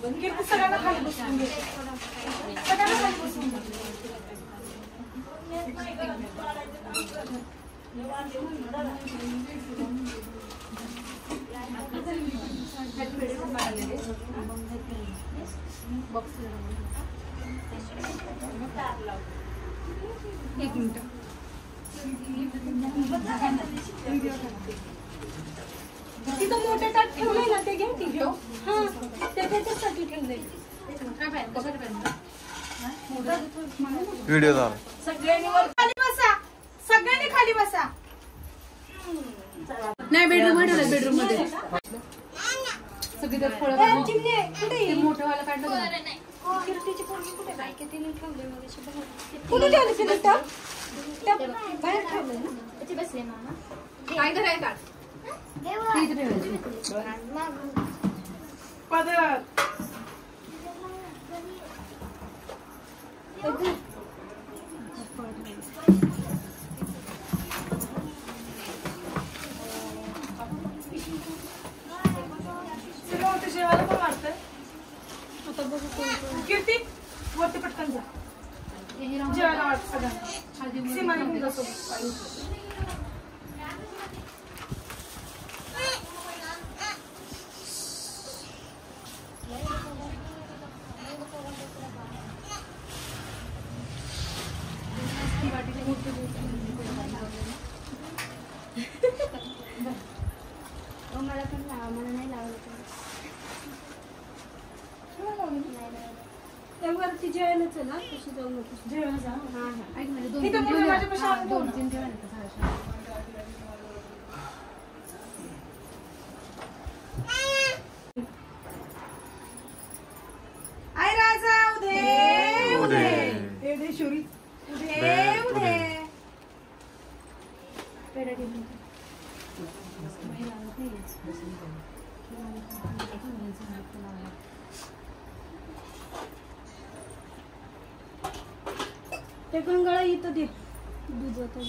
सगळ्यांना खाली बसून घे. सगळ्यांना खाली बसून घे. एक मिनिट. तिथं मोठे ताट ठेवलंय ना, ते घ्या की. हा, ते त्याच्यासाठी ठेवलंय. व्हिडिओ झाला. सगळ्यांनी वर खाली बसा. सगळ्यांनी खाली बसा. नाही बेडरूम मध्ये, बेडरूम मध्ये सगळी तर फळं कुठे मोठं व्हायला काढलं का? कीर्तीची पोरगी कुठे काय की तिने ठेवले मगाशी बाहेर. कुठे ठेवले तिने टप? बाहेर ठेवले ना. त्याची बसले मामा. काय करायचं? इथे ठेवायची. पदर. जेवायला पण वाटतंय. आता बघू कीर्ती वरती पटकन जा. जेवायला वाटत सगळ्यांना. सीमाने घेऊन जातो. मला पण लावा, मला नाही लावलं. वरती जेवायलाच ना, कशी जाऊ नको. जेवायला जा. हा हा. ऐक म्हणजे दोन 2-3 ठेवायला. आई राजा उदे उदे उदे शुरी उदे उदे. पेढा घेऊन ते गंगाळा इथं दे. दुधाचा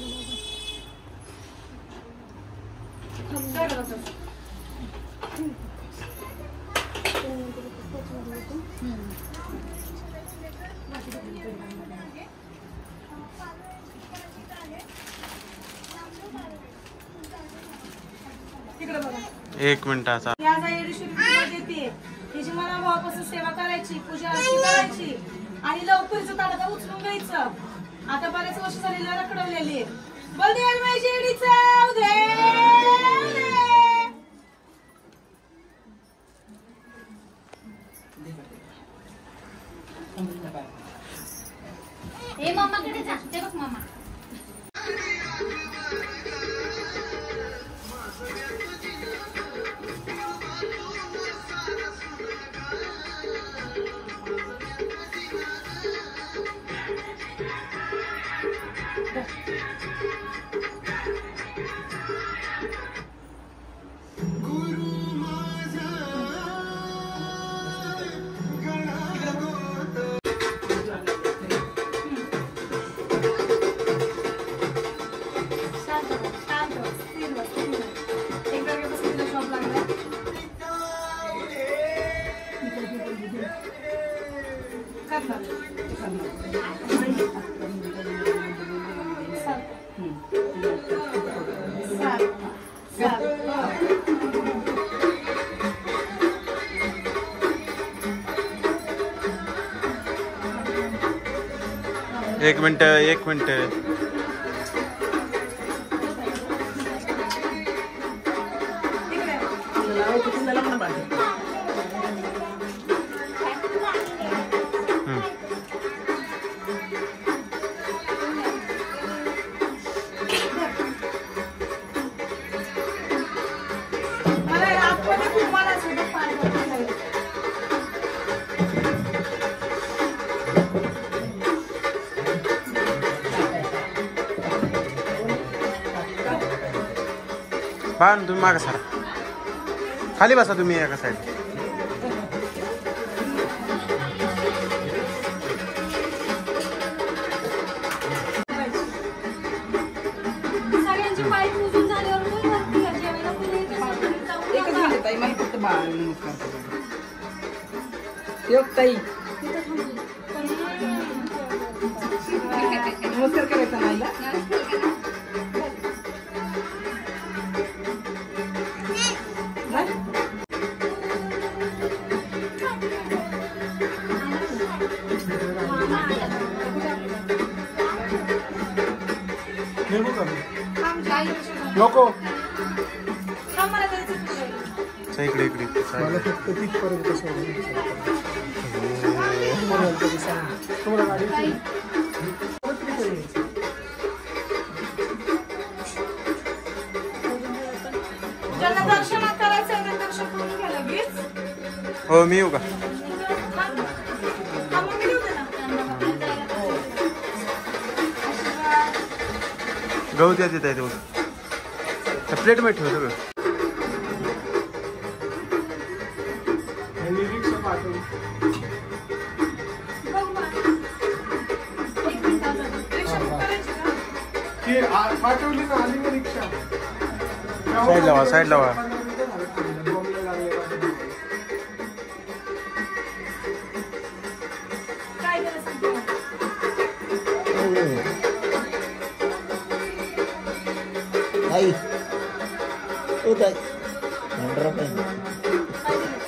तिकडे बघा. 1 मिनिटाचा. या जाई देते. तिची मनाभावापासून सेवा करायची, पूजा अर्ची करायची आणि लवकरच ताटाला उचलून घ्यायचं. आता बरेच वर्ष झालेली रखडवलेली. बलदेव माझी एडीचा उदे ए मामाकडे जा. ते बघ मामा. एक मिनिट. पान तुम्ही मागा सरा. खाली बसा तुम्ही एका साईड. सगळ्यांची पाय पूजून झाल्यावर मग वरती या जेवायला. एकच झालं ताई, मला फक्त 12 नमस्कार. ताई नमस्कार करायचा नाहीला नको मला जायचं इकडे इकडे मला फक्त तिथपर्यंत तुम्हाला गाडी ज्यांना दर्शन करायचं आहे ते दर्शन करून घ्या लगेच. हो मी येऊ का हा, मग मी येऊ दे ना. गहू द्या देत आहे तेवढं त्या प्लेटमध्ये ठेव सगळं रिक्षा पाठवली बघू बा. एक मिनिट अजून. रिक्षा बुक करायची का? ती पाठवली ना आली ना रिक्षा साईड लावा साईड लावा काय केलं सांगते मला. ताई ओ ताई हंड्रा पाहिजे काय दिलं?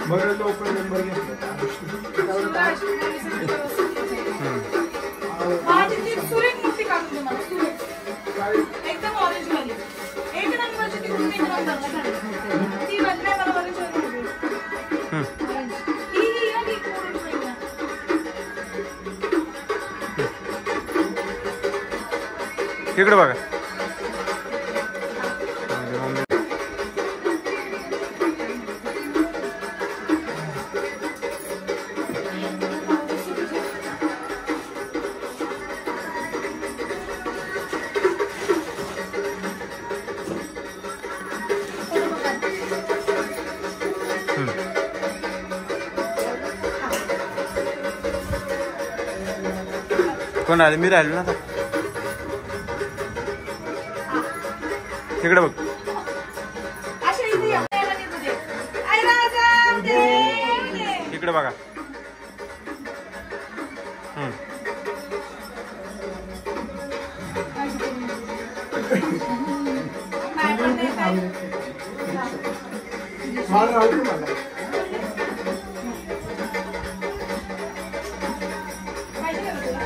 बरं लवकर नंबर घेतला शिवराज, माझी ती सुरेख मूर्ती काढून दे मला, सुरेख. एकदम ऑरेंज वाली. एक नंबरची ती मूर्ती एक नंबरला काढ. ती बदलाय मला ऑरेंज वाली हवी. ही आणि ऑरेंज वाली ना. इकडे बघा कोण आले मी राहिलो ना आता तिकडे बघ अशा इथे या. याला निघू दे. आई राजा, देव दे. इकडे बघा नाही पण नाही काय. मला राहू दे मला माहिती आहे का तुला?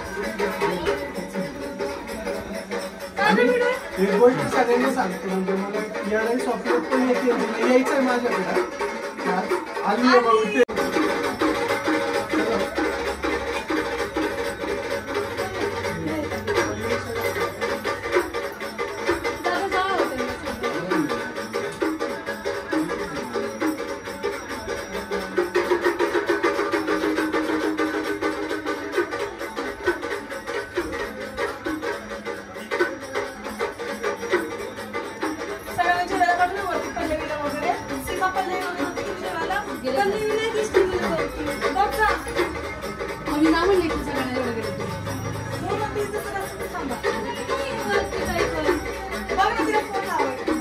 काय नाही व्हिडिओ? एक गोष्ट सगळ्यांना सांगतो म्हणजे मला यालाही स्वप्नात पण येते मला यायचंय माझ्याकडे आली आहे बघ ते सगळ्यांना जेवायला पाठवलं वरती पल्लवीला वगैरे. सीमा पल्लवी वगैरे होती की जेवायला. पल्लवीला दिसली मला वरती. बघ जा. आम्ही ना म्हणले की सगळ्यांना एवढं गेलं तू. हो ना, तीच दिसत असेल तर थांबा. बघ ना, तिला फोन लावायचा.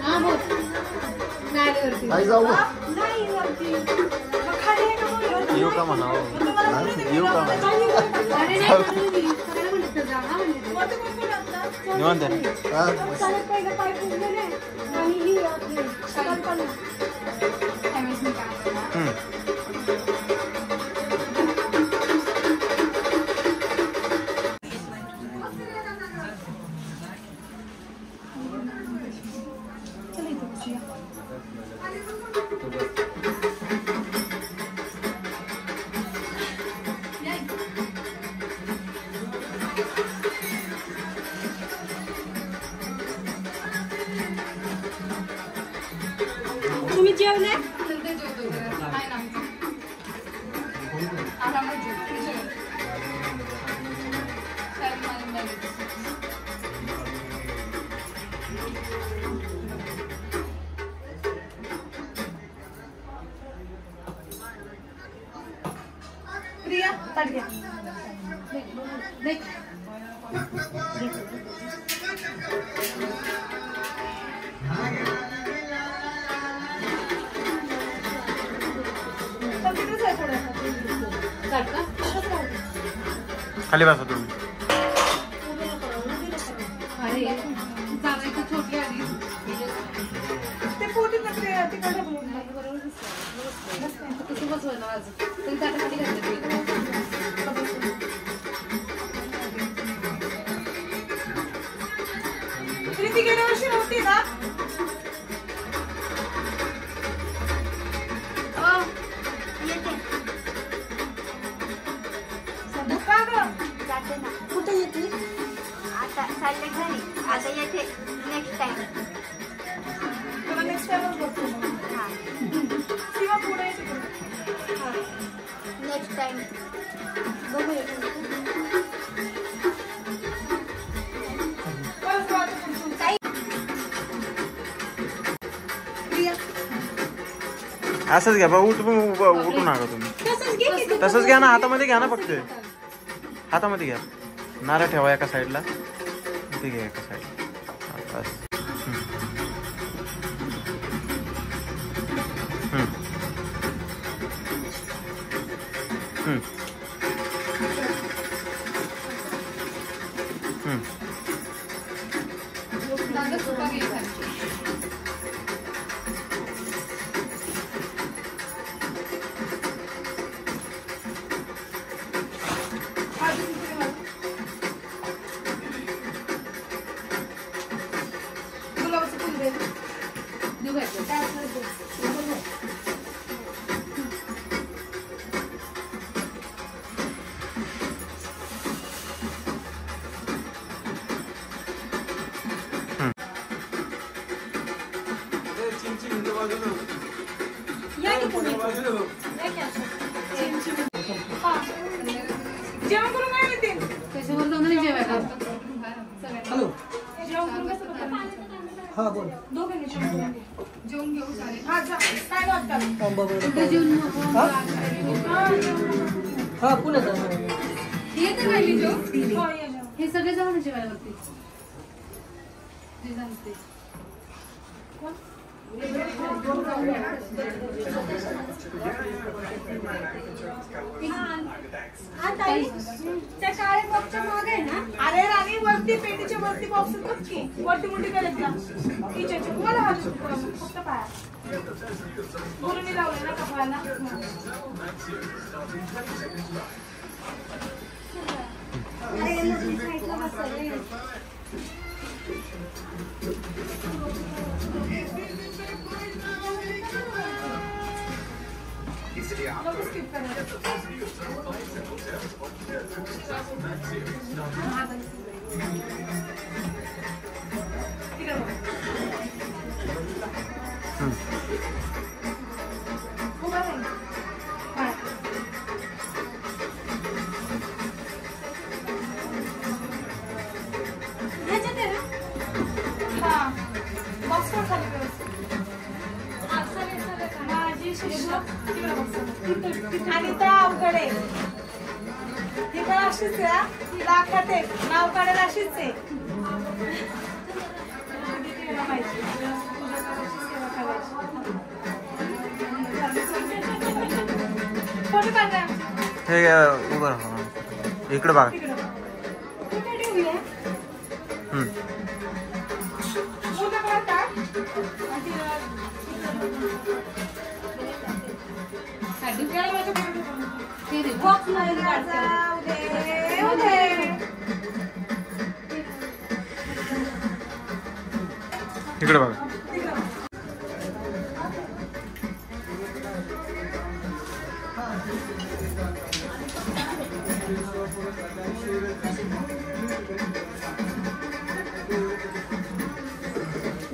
हा बोल गाडीवरती ताई जाऊ का नाही वरती. मग खाली आहे का बोल? येऊ का म्हणावं? मग तुम्हाला बोलले ते येऊ का वरती म्हणावं? खाली आहे. अरे नाही म्हणली मी. सगळ्यांना म्हणलं तर जा हा म्हणले वरती कोण कोण असतं? निवांत आहे. हा चालत पहिलं पाय फुगलेले आणि ही आपली कल्पना. त्यावेळेस मी काय केलं? चल इथे बसूया. तुम्ही जेवले? चल ते जेवतो. आहे ना आमचं. प्रिया ताट घ्या. तिथेच आहे थोडं. खाली बसा तुम्ही. अरे जागा इथं छोटी आली. ते पोटी तिकडे बरोबर कसं बसवलं आज तरी त्याच्यासाठी घातलं. ती गेल्या वर्षी नव्हती ना. का गं? जाते ना. कुठे येते? आता चालले घरी. आता येते नेक्स्ट टाइम. तुला नेक्स्ट टाइमच बघतो मग. हा किंवा पुढे येते. नेक्स्ट टाइम बघूया. परत वाटतं तुमचं. काही प्रिया असंच घ्या बा. उठू नका तुम्ही. तसंच घे की तू. तसंच घ्या ना. हातामध्ये घ्या ना फक्त. हातामध्ये घ्या. नारळ ठेवा एका साईडला. ते घ्या एका साईडला. बस. दादा सुका घे खाली. आधी तिकडे वळ. गुलाबाचं फुल दे. देऊ घातलं. काय असलं ते. या की पुढे. या की असं. हा. जेवण करून काय येते? त्याच्यावर जाऊन नाही जेवायला. हॅलो. जेवण करून कसं करतात? हा बोल. दोघांनी जेवण करून घे. जेवून घेऊ चालेल. हा जा. काय वाटतं? आंबा बरोबर. कुठे जेवून नको. हा? हा, जेवण. हा पुण्यात आहे. येते राहिली जेव. हो, ये जेवण. हे सगळे जाऊन जेवायला वरती. जे जमते. त्या काळ्या बॉक्सच्या मागे आहे ना. अरे राणी वरती पेटीच्या वरती बॉक्स बघ की. वरती मोठी करायची का किचनची. मला हात फक्त पाया गुरुनी लावले ना कपाळाला. नको skip करायला. तिकडे बघ. उभा राहील. हा. ह्याच्यात आहे ना. हा बॉक्स पण खाली व्यवस्थित. माझी शिष्य तिकडे बघ. आणि त्या अवघड आहे. ही पण अशीच आहे. लाखात आहे. नाव काढायला अशीच आहे. तिला माहिती. तुझ्या करायची सेवा करायची. फोटो काढ ना. हे उभं राहा. इकडे बघा. तिकडे बघ. कुठे ठेवूया? मुलं काढतात. आणि तिला बॉक्स नाही जाऊ दे. येऊ दे. इकडे बघा.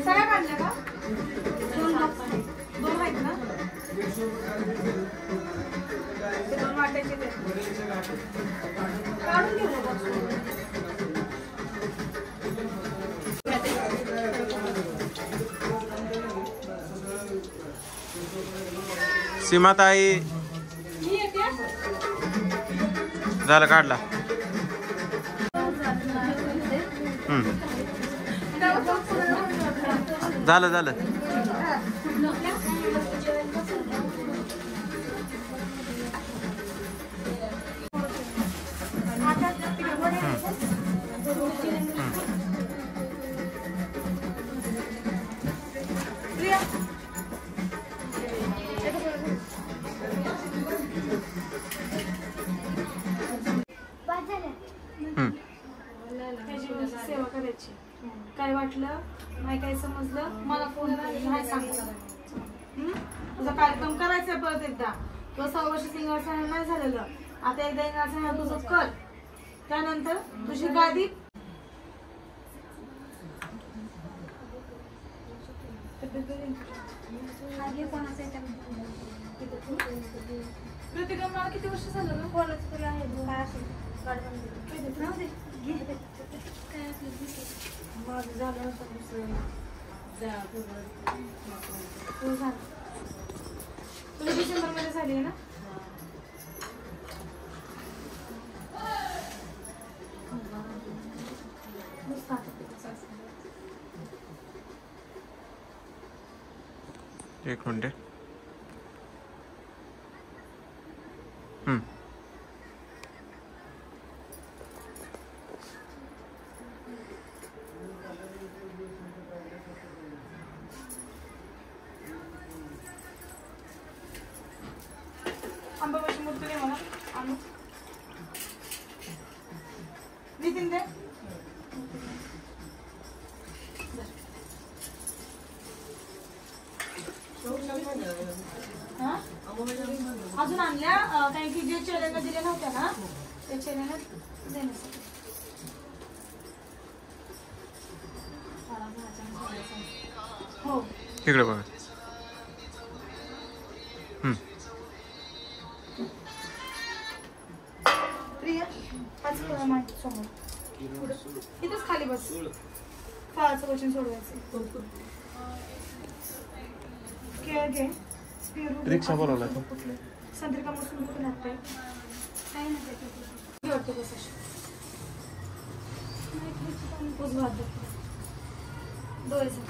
सगळ्या काढल्या का? दोन आहेत ना. ते दोन वाटायचे काढून घेऊ नका. सीमाताई मी येते. झालं काढला. झालं झालं. प्रिया सेवा करायची. काय वाटलं नाही काय समजलं मला फोन नाही सांगितलं. तुझा कार्यक्रम करायचा परत एकदा. तो 6 वर्ष सिंगर नाही झालेलं. आता एकदा येणार तुझं कर. त्यानंतर तुझी गादी प्रतिका मला किती वर्ष झालं ना कॉलेज तरी आहे. माझं झालं नसतं दुसरं. तुला डिसेंबर मध्ये झाली आहे ना. एक मिनिट. अंबाबाची मूर्ती नाही मला आणू. नितीन दे. अजून आणल्या काही की जे चेहऱ्याला दिल्या नव्हत्या ना त्या चेहऱ्याला देण्यासाठी. हो तिकडे बघा. प्रिया हाच माहिती समोर इथंच खाली बस. फळाचं क्वेश्चन सोडवायचं. केळ घे. रिक्षा बोलवला तो. संत्रिका मसून कुठे लागतंय काही नाही वाटतं कसं उजवा हात डोळ्याचं.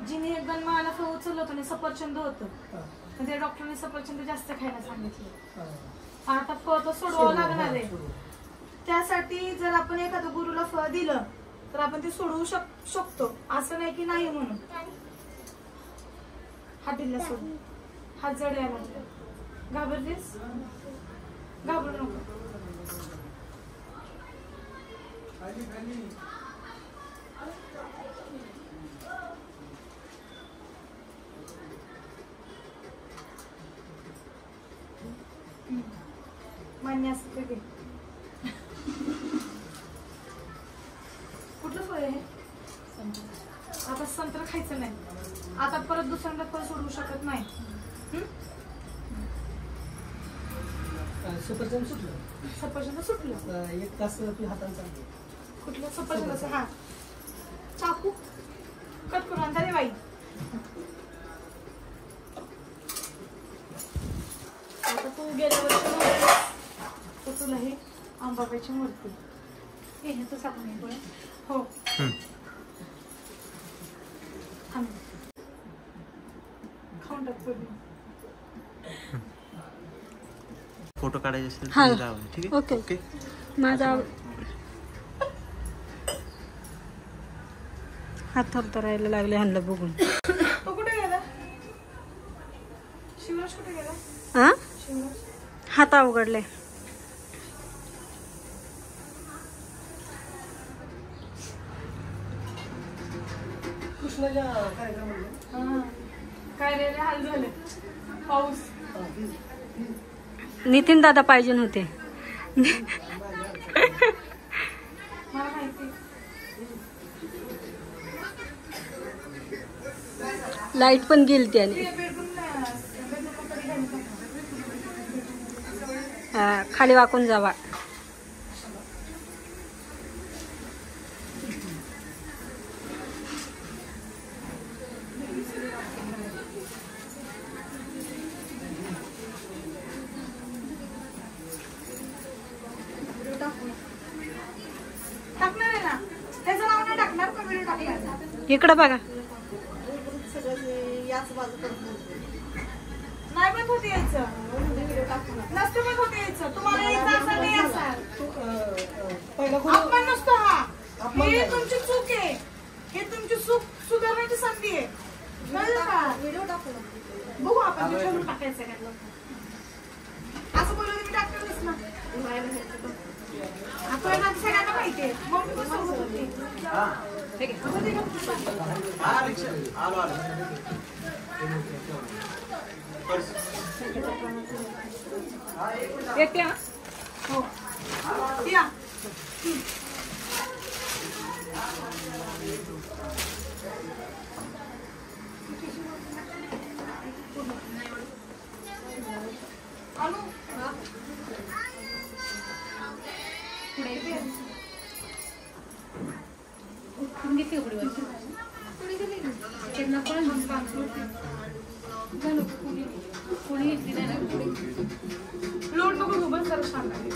जिने गणमाला फळ उचललं होतं सफरचंद होतं. तर ते डॉक्टरने सफरचंद जास्त खायला सांगितलं. आता फळ तर सोडवावं लागणार आहे. त्यासाठी जर आपण एखाद्या गुरुला फळ दिलं तर आपण ते सोडवू शकतो. असं नाही की नाही म्हणून. हात दिला सोडून हात जड यायला लागले. घाबरलीस घाबरू नको. मान्य असते ते. कुठलं फळ आहे? आता संत्र खायचं नाही. आता परत दुसऱ्यांदा फळ सोडवू शकत नाही. सफरचंद सुटलं. सफरचंद सुटलं. 1 तास हातांचा. कुठलं सफरचंद? हा चाकू कट करून आणता रे बाई. आता तू गेल्या वर्षी तर तुला हे अंबाबाईची मूर्ती हे तू सांगून पण हो खाऊन टाक पूर्ण. फोटो काढायचे असेल हा. तर जावं. ठीक आहे. ओके. ओके. माझा हात थरथरायला लागले ह्यांना बघून. तो कुठे गेला? शिवराज कुठे गेला? हा शिवराज हात अवघडले. कृष्णाच्या कार्यक्रमाला काय रे हाल झाले. पाऊस नितीन दादा पाहिजे नव्हते. मला माहिती. लाईट पण गेली त्याने. हा, खाली वाकून जावा. टाकणार आहे ना, त्याचं नाव नाही टाकणार, पण व्हिडिओ टाकणार. इकडं बघा. नाही पण होते यायचं, नसतं पण होते यायचं. तुम्हाला यायचं असं नाही असं अपमान नसतो हा. हे तुमची चूक आहे, हे तुमची चूक सुधारण्याची संधी आहे. कळलं का? व्हिडिओ टाकू बघू आपण ते ठरवून टाकायचं काय. असं बोललं मी टाकणारच ना. आपण आता सगळ्यांना माहिती आहे. मग मी पण सांगत होते. येते हा. हो या. आलू घेते उघडी वरची. त्यांना पण कोणी घेतली नाही ना. लोट नको घेऊ, बस जरा शांत आहे.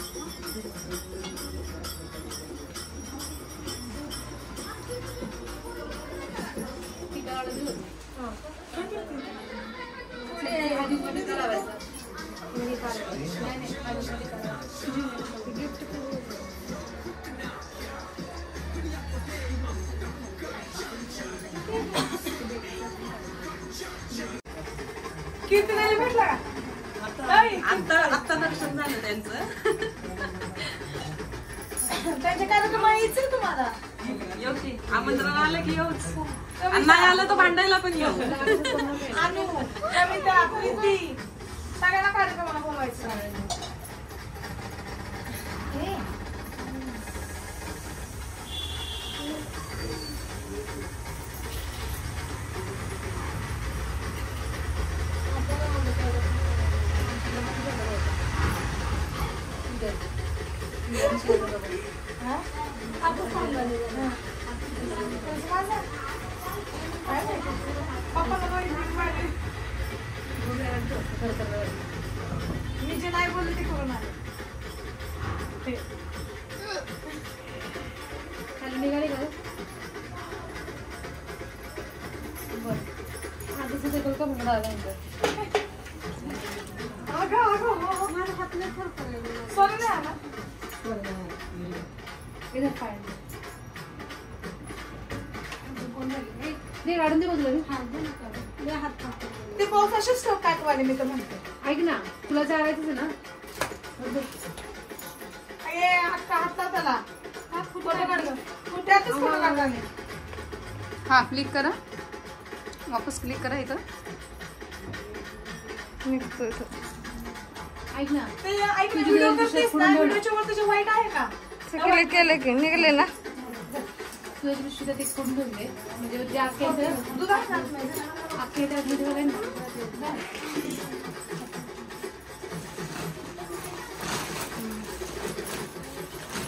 कीर्तनाला भेटला का? आता दर्शन झालं त्यांचं. त्यांच्या कार्यक्रम यायचं तुम्हाला. येऊ की आमंत्रण आलं की येऊच. आणि नाही आलं तर भांडायला पण येऊ. आणू कविता प्रीती सगळ्यांना कार्यक्रमाला बोलवायचं. मी जे नाही बोलले ते करून आले. खाली निघाली का? बरं आधी सुद्धा का म्हणून आला नंतर. सॉरी नाही आला. इधर पाय काढून दे बघलं मी. ते पाऊस असेच टाकवाले मी तर म्हणते. ऐक ना, तुला चालायचंच आहे ना. हात त्याला फोटो काढलं त्यातच फोटो काढला मी. हा क्लिक करा, वापस क्लिक करा इथं. ऐक ना, ते ऐक ना, व्हिडिओ करतेस ना, व्हिडिओच्या वर तुझे वाईट आहे का? केलं की निघले ना. तुझ्या दृष्टीला ते करून ठेवून दे. म्हणजे जे अख्खे दुधा खात नाही. अख्खे त्यामध्ये बघाय ना.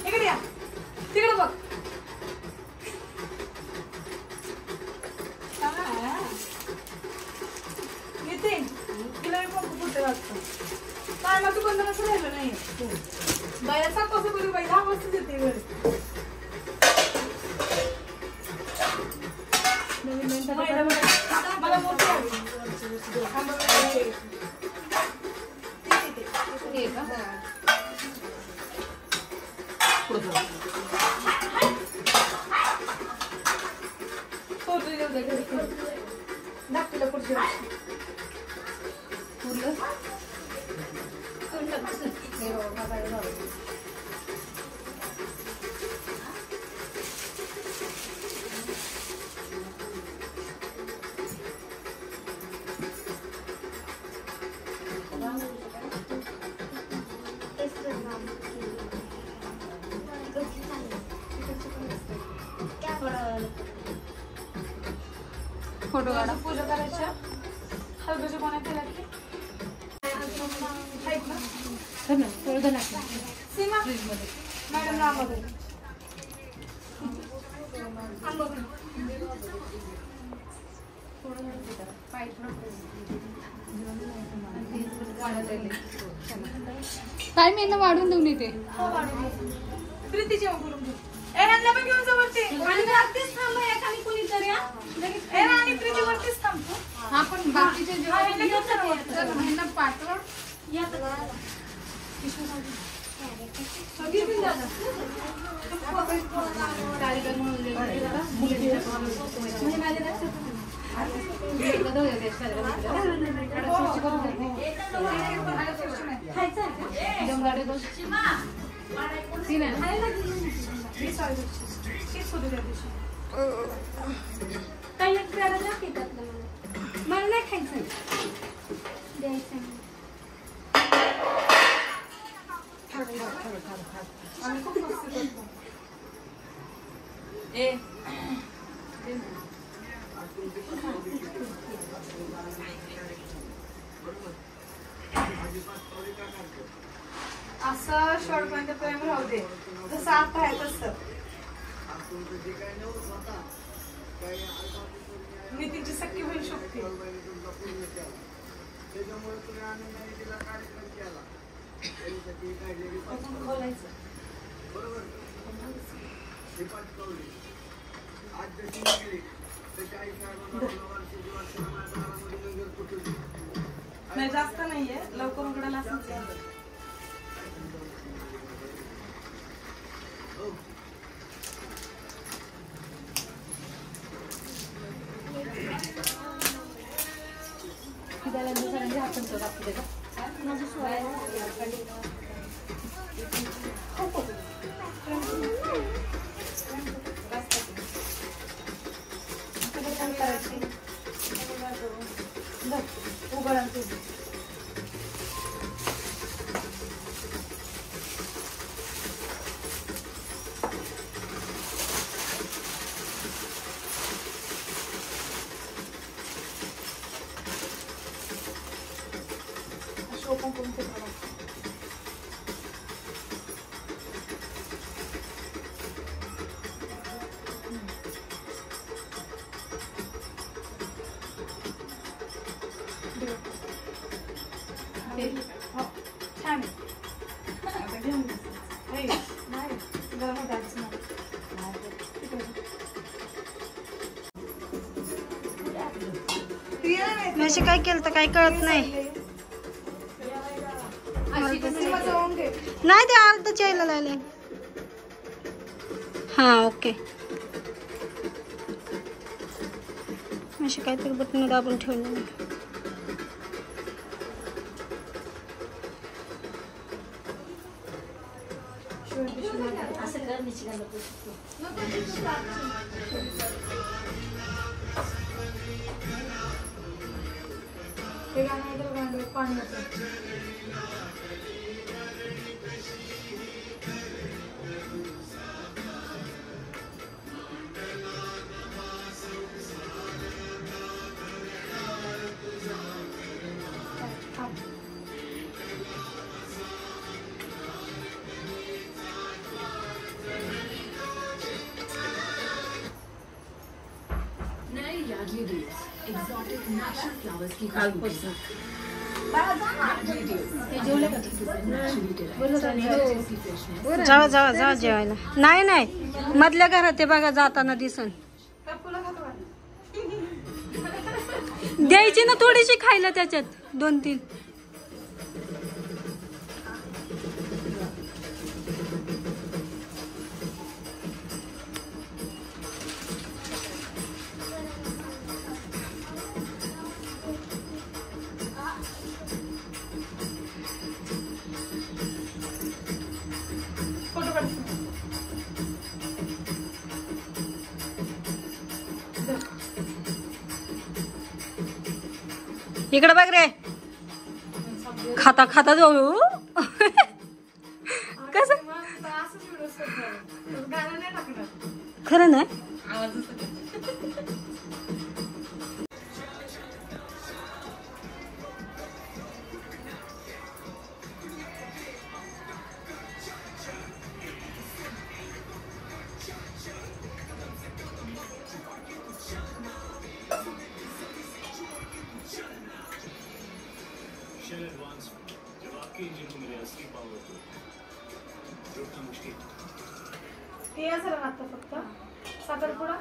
इकडे या, तिकडे बघ. नितीन तिला मी पण कुठे वाटतो टायमाचं बंधन असं राहिलं नाही. बायाचा कसं करू बाई, 10 वाजता येते घरी. मला मोठी हवी. हे का? धाकटीला पुढची पुरलं? फोटो काढा. पूजा करायच्या. हलगर्जी कोणा केल्या की आहेत ना? धर ना, थोडं धर ना. सीमा फ्रीजमध्ये. मॅडम आंबा काय मी यांना वाढून देऊन येते. प्रीती जेवण करून घे. ए ह्यांना पण घेऊन जा वरती. आणि वरतीच थांब एखादी कोणीतरी हा. ए आणि प्रीती वरतीच थांबतो. हा पण बाकीचे जे ह्यांना पाठवा. मला नाही खायचं द्यायचं. असं शेवटपर्यंत प्रेम राहू दे. जसं आता आहे तसं. मी तिची सख्खी होऊ शकते. नाही जास्त नाहीये. लवकर उघडायला असंच आहे. छान आहे. आता घेऊन जा. नाही गरम द्यायचं नाही. म्हशी काय केलं तर काही कळत नाही. नाही ते अर्धच यायला लागले. हा ओके. म्हशी काहीतरी बटन दाबून ठेवलं. हे गाणं पाणी येतं. जावा जावा जावा जेवायला. नाही नाही मधल्या घरात आहे बघा जाताना दिसन. द्यायची ना थोडीशी खायला त्याच्यात 2-3. इकडे बघ रे. खाता खाता जाऊ. कसं खरं नाही. हे या सर आता फक्त साखरपुडा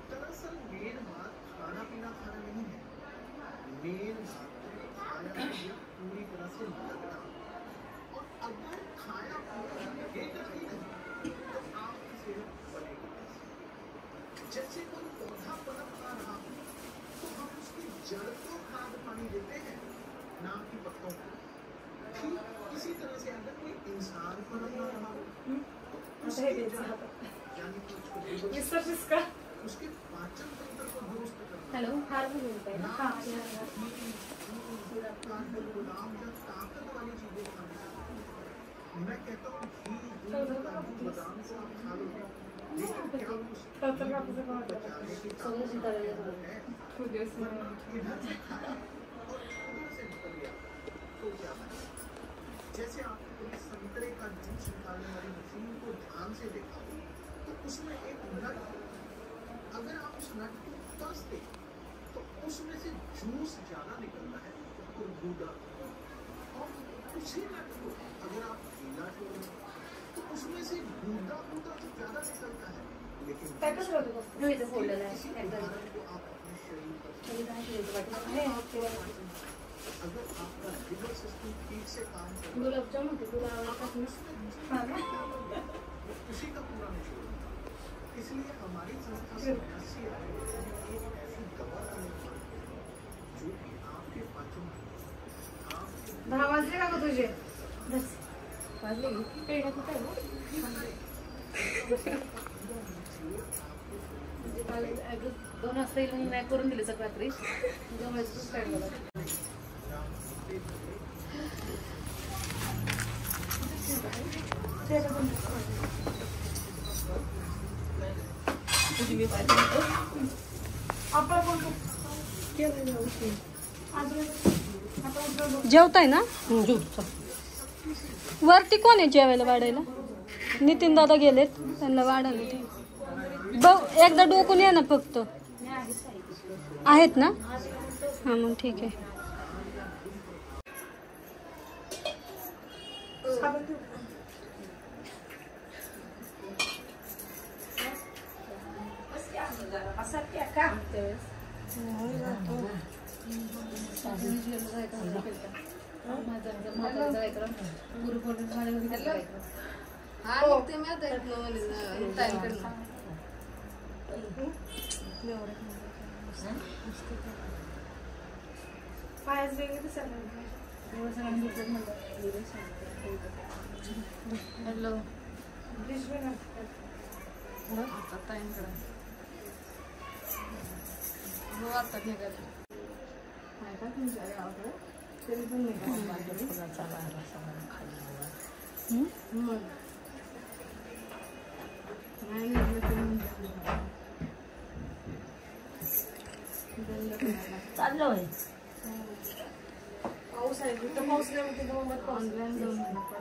दरअसल मेन बात खाना पीना खाना नहीं है, मेन पूरी तरह से लगना। और अगर खाया पीना लगेगा ही नहीं तो आपकी सेहत बनेगी। जैसे कोई पौधा पनपता रहा तो हम उसकी जड़ को खाद पानी देते हैं, ना कि पत्तों को। ठीक इसी तरह से अगर कोई इंसान पनपता रहा तो उसकी जड़ यानी कि उसके पाचन तंत्र को दुरुस्त करना। हेलो गुलाम या ताकत वाली चीजें खाना। मैं कहता हूँ घी, दूध, काजू, बादाम को आप खा लो, लेकिन क्या बचाने की ताकत है? इधर से खाया और उधर से निकल गया तो क्या बना? जैसे आपने कोई संतरे का जूस निकालने वाली मशीन को ध्यान से देखा तो उसमें एक नट, अगर आप उस नट को कस दे तो उसमें से जूस ज्यादा निकलता है और गूदा, और उसी नट को अगर आप गीला छोड़ तो उसमें से गूदा तो ज्यादा निकलता है। लेकिन इसी उदाहरण को आप अपने शरीर पर अगर आपका लिवर सिस्टम ठीक से काम करे उसी का पूरा निचोड़। इसलिए हमारी संस्था से ऐसी एक ऐसी दवा का निर्माण जो कि आपके पाचन आपके 10 वाजले का तुझे दोन वाजता येऊन नाही करून दिले सगळं रात्री जवळच स्टार्ट झाला. जेवताय ना? वरती कोण आहे जेवायला वाढायला? नितीन दादा गेलेत, त्यांना वाढायला ते बघ एकदा डोकून या ना फक्त. आहेत ना? हा मग ठीक आहे. हॅलो आता निघाले चाललो आहे पाऊस आहे तिथं. पाऊस नाही होते तर ऑनलाईन जाऊन काय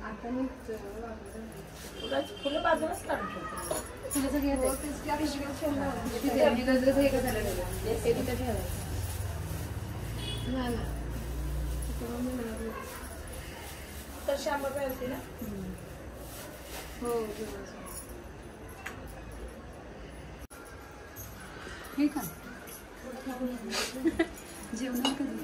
आता मी फुलं बाजूलाच काढतो. तुझं घेत तर शांबा पाहिजे ना. हो हे का जेवण कधी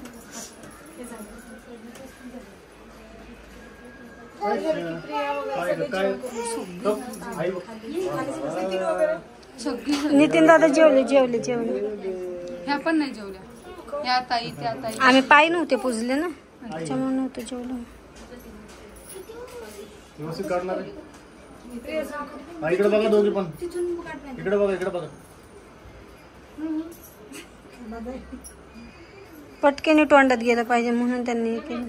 नितीन दादा जेवले जेवले जेवले. ह्या पण नाही जेवल्या. ह्या ताई त्या ताई आम्ही पायी नव्हते पुजले ना, त्याच्यामुळे नव्हतं जेवलं. व्यवस्थित काढणार आहे. इकडे बघा दोघी पण, इकडे बघा, इकडे बघा. पटकेने तोंडात गेलं पाहिजे म्हणून त्यांनी हे केलं.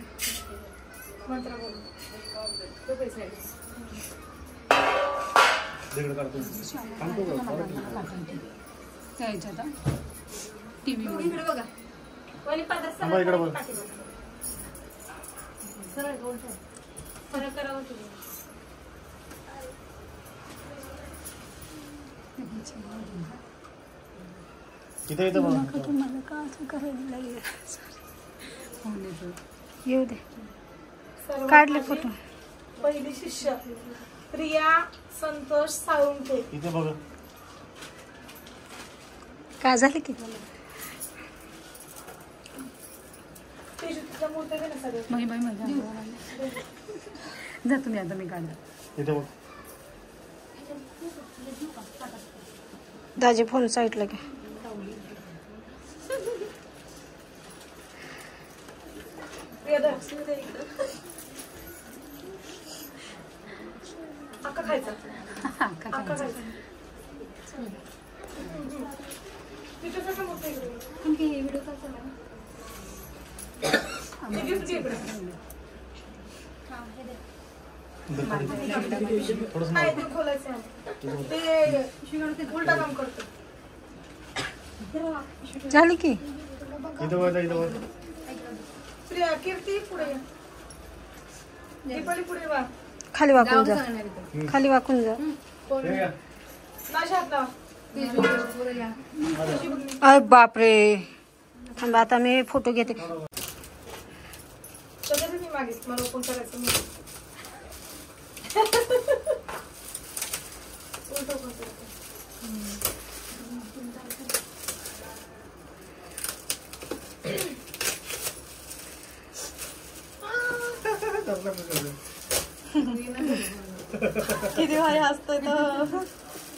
त्या ह्याच्यात टीव्ही इकडे बघा वली पदर थांबा, इकडे बघ. सरळ गोल ठेव. फरक करावं तुम्ही इथे इथं बघा. मला का असं करायला लागलं येऊ दे सर्व काढले माझी फोटो पहिली शिष्य प्रिया संतोष साळुंखे. इथे बघा. काय झालं की तेजूच्या मूर्त्या दे ना सगळ्या. महिबाई माझ्या जा तुम्ही आता मी काढला इथे बघ. दाजी फोन साईडला घ्या प्रिया धर. दे इकडं. अक्का खायचा अक्का खायचा तिच्यासाठी मूर्ती इकडे. ते gift घे इकडे. नाही ते खोलायचं आहे. ते उलटा काम करतो. झाली की इथं बघा, इथं बघा. प्रिया कीर्ती पुढे ये. दीपाली पुढे वा. खाली वाकून जा खाली वाकून जा नाशा हात लावा. अरे बापरे थांबा आता मी फोटो घेते त्याच्यातच मी मागित मला ओपन करायचं मी. उलटं open करायचं. किती भारी हसतोय तो.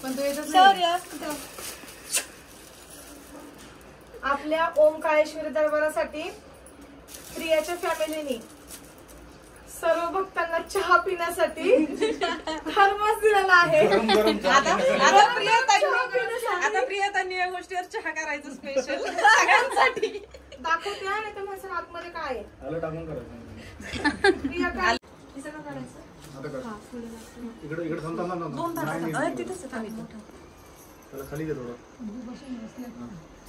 पण तो येतच शौर्य. आपल्या ओंकारेश्वरी दरबारासाठी प्रियाच्या फॅमिलीने सर्व भक्तांना चहा पिण्यासाठी थर्मस दिलेला आहे. आता प्रियतांनी या गोष्टीवर चहा करायचं स्पेशल सगळ्यांसाठी. दाखवते आणि तर म्हणसान आतमध्ये काय आहे. आलं टाकून करायचं. प्रिया काय इकडे इकडे थांब थांब थांब. नाही, त्याला खाली घे थोडं.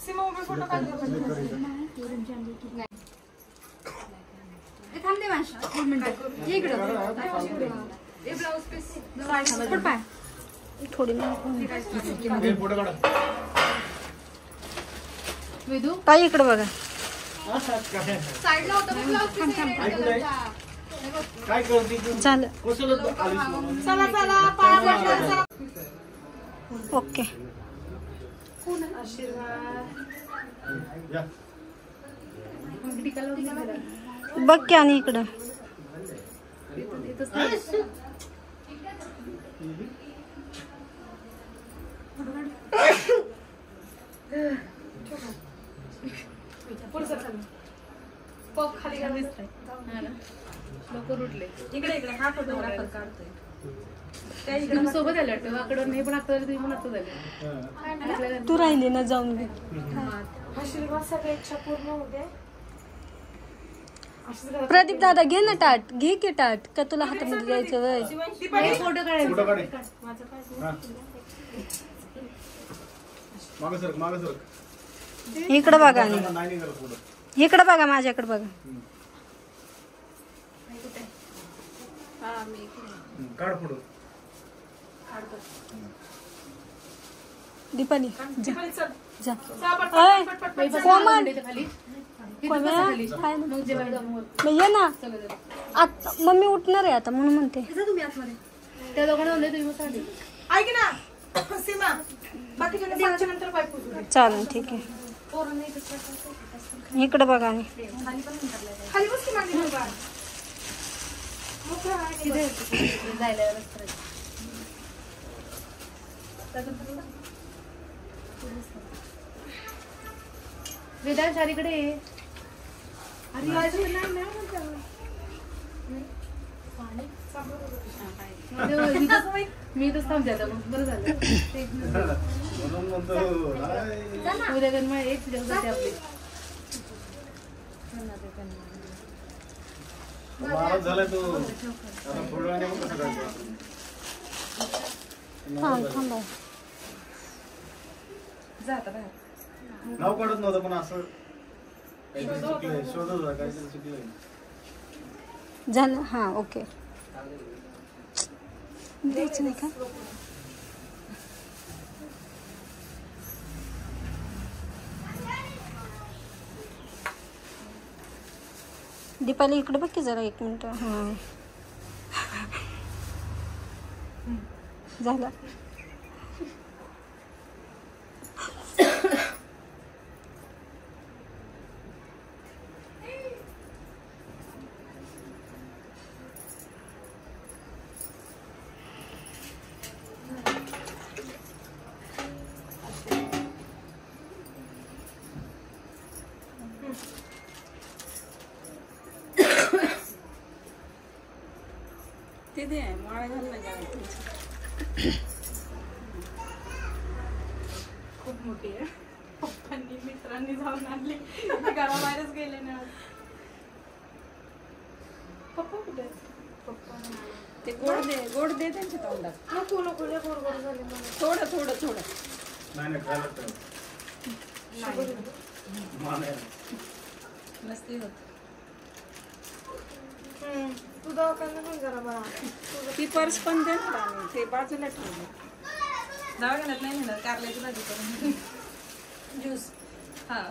सीमा उभे फोटो काढले. थोडी हे फोटो काढा. वेदू ताई इकडे बघा साईडला होता काय करते तू? झालं कशाला तू आलीस म्हणून? चला चला पाया पडला. चला. ओके आशीर्वाद. या. बघ की आणि इकडं पुढचं चला. पग खाली घालून. लोक रुटले इकडे इकडे हा फोटोग्राफर काढतोय. तुम्ही सोबत आले वाटतं वाकडवर नाही पण आता तुम्ही पण आता झाले तू राहिली ना जाऊन घे आशीर्वाद सगळ्या इच्छा पूर्ण होते. प्रदीप दादा घे ना टाट घे की टाट का तुला हातामध्ये द्यायचं वय फोटो काढायचे फोटो काढ. हा. मागं सरक, मागं सरक. इकडं बघा आणि नाही निघालं पुढं. इकडं बघा माझ्याकडे बघा काढ पुढं. दीपाली दीपाली चल. जा चला पट, अय, पट, पट, पट, पट. कोमल खाली कोम्या, काय ना? मग जेवायला मग ये ना आता मम्मी उठणार आहे आता म्हणून म्हणते त्या दोघांना म्हणले तुम्ही मग सांगते ऐक ना सीमा बाकीच्या सातच्या नंतर पाय पुसू दे. चालेल ठीक आहे इकडं बघा आणि खाली बस की मागे बाबा. मोकळं आहे. जायला रस्ता वेदा शारीकडे ये. अरे यायचं तर नाही ना म्हणते. मी तर थांबते आता मग बरं झालं म्हणून म्हणतो, हाय. उद्या गण एक दिवस जाते आपली नाराज झालाय तो. आता थोड्या वेळाने मग कसं करायचं? थांबा. जा आता बाहेर. नाव काढत नव्हतं पण असं काहीतरी चुकलंय, शोधत होता काहीतरी चुकलंय. झालं. हां ओके. द्यायचं नाही का? दीपाली इकडे बघ की जरा 1 मिनिट. हां झालं. ते दे माळा घाल ना जाऊ. खूप मोठी आहे. पप्पांनी मित्रांनी जाऊन आणली, घराबाहेरच गेले ना. पप्पा कुठे आहेत? पप्पा ते गोड दे त्यांच्या तोंडात. नको नको लय गोड गोड झाले मला. थोडं थोडं थोडं. नाही नाही खायला ठेव. नसते होत. तू दवाखान्यात पण जरा बरा. ती पर्स पण दे ना, ते बाजूला ठेवलं. दवाखान्यात नाही नेणार, कारल्याची भाजी करून. ज्यूस. हा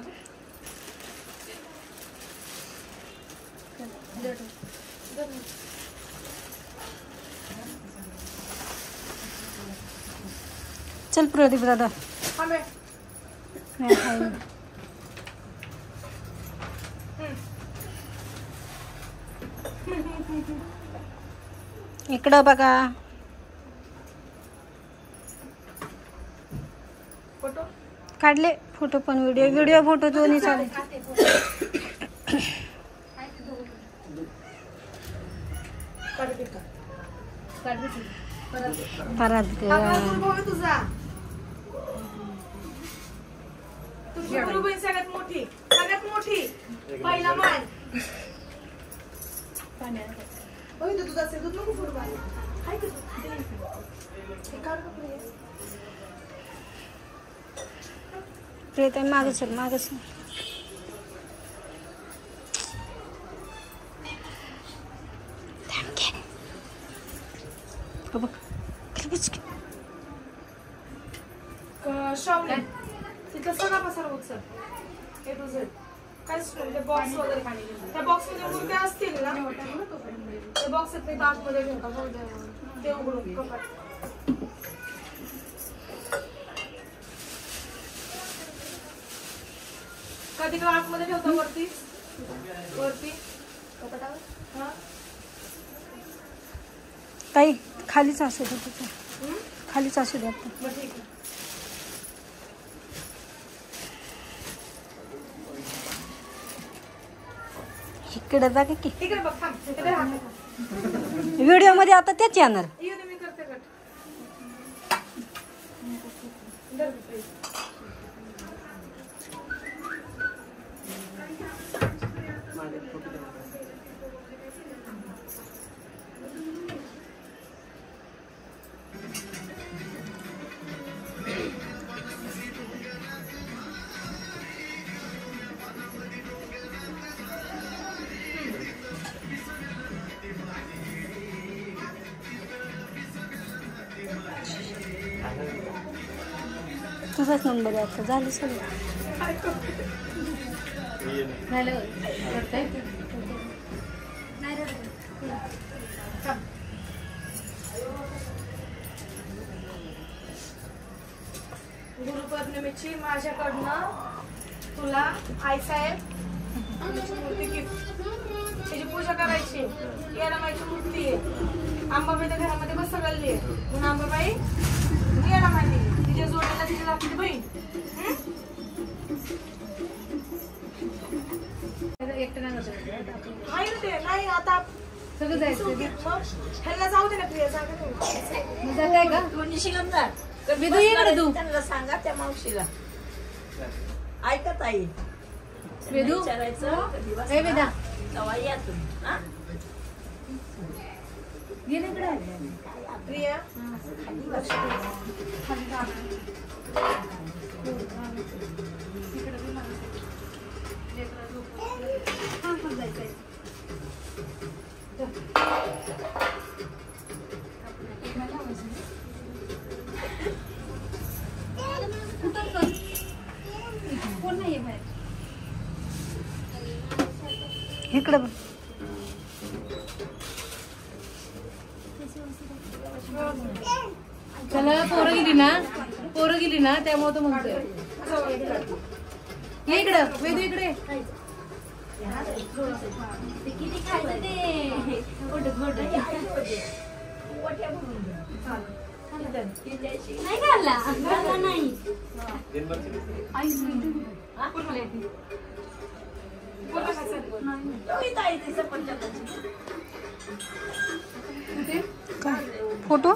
चल प्रदीप दादा. नाही, हाय. इकडं बघा. काढले फोटो पण व्हिडिओ फोटो दोन्ही चालू. परत तुझा तुझी गुरु बहीण सगळ्यात मोठी पहिला मान. दूध असेल दूध नको फुल पाहिजे. प्रियता मागे चल मागे चल. बघ शावली तिथं सगळा पसारा उचल. हे तुझं काहीच नाही. ते बॉक्स वगैरे त्या बॉक्स मध्ये मूर्त्या असतील ना, त्या बॉक्सात ते आतमध्ये ठेवता ते उघडून कपाट. कधी का आतमध्ये ठेवता वरती कपाटावर. हा ताई खालीच असू दे तिथं. खालीच असू दे आता. मग ठीक आहे. इकडे बघा की इकडे बघ थांब. इकडे हात टाक. व्हिडिओ मध्ये आता तेच येणार. येऊ दे मी करते कट. धर प्लीज. तुझाच नंबर आहे आता. झालं सगळं. झालं करता येतं. गुरुपौर्णिमेची माझ्याकडनं तुला आईसाहेब मूर्ती गिफ्ट. त्याची पूजा करायची. येडामाईची मूर्ती आहे. अंबाबाईच्या घरामध्ये बस गल्ली आहे म्हणून अंबाबाई येडामाई दिली. तिच्या जोडीला तिची आपली बहीण. एकटं नाही होतं. नाही ना ते नाही आता सगळं जायचं. ह्याला जाऊ दे ना प्रिया. जागा नाही. मग जाताय का? दोन्ही शिकमदार विदू ये ना तू. त्यांना सांगा त्या मावशीला. ऐकत आई वेदू विचारायचं कधी ए वेदा तेव्हा या तुम्ही. हा? गेले इकडे प्रिया कोण नाहीये बाहेर इकडे बघ. चला पोरं गेली ना त्यामुळे तो म्हणतोय ये इकडं वेदू इकडे किती खायचं ते नाही खाल्ला नाही फोटो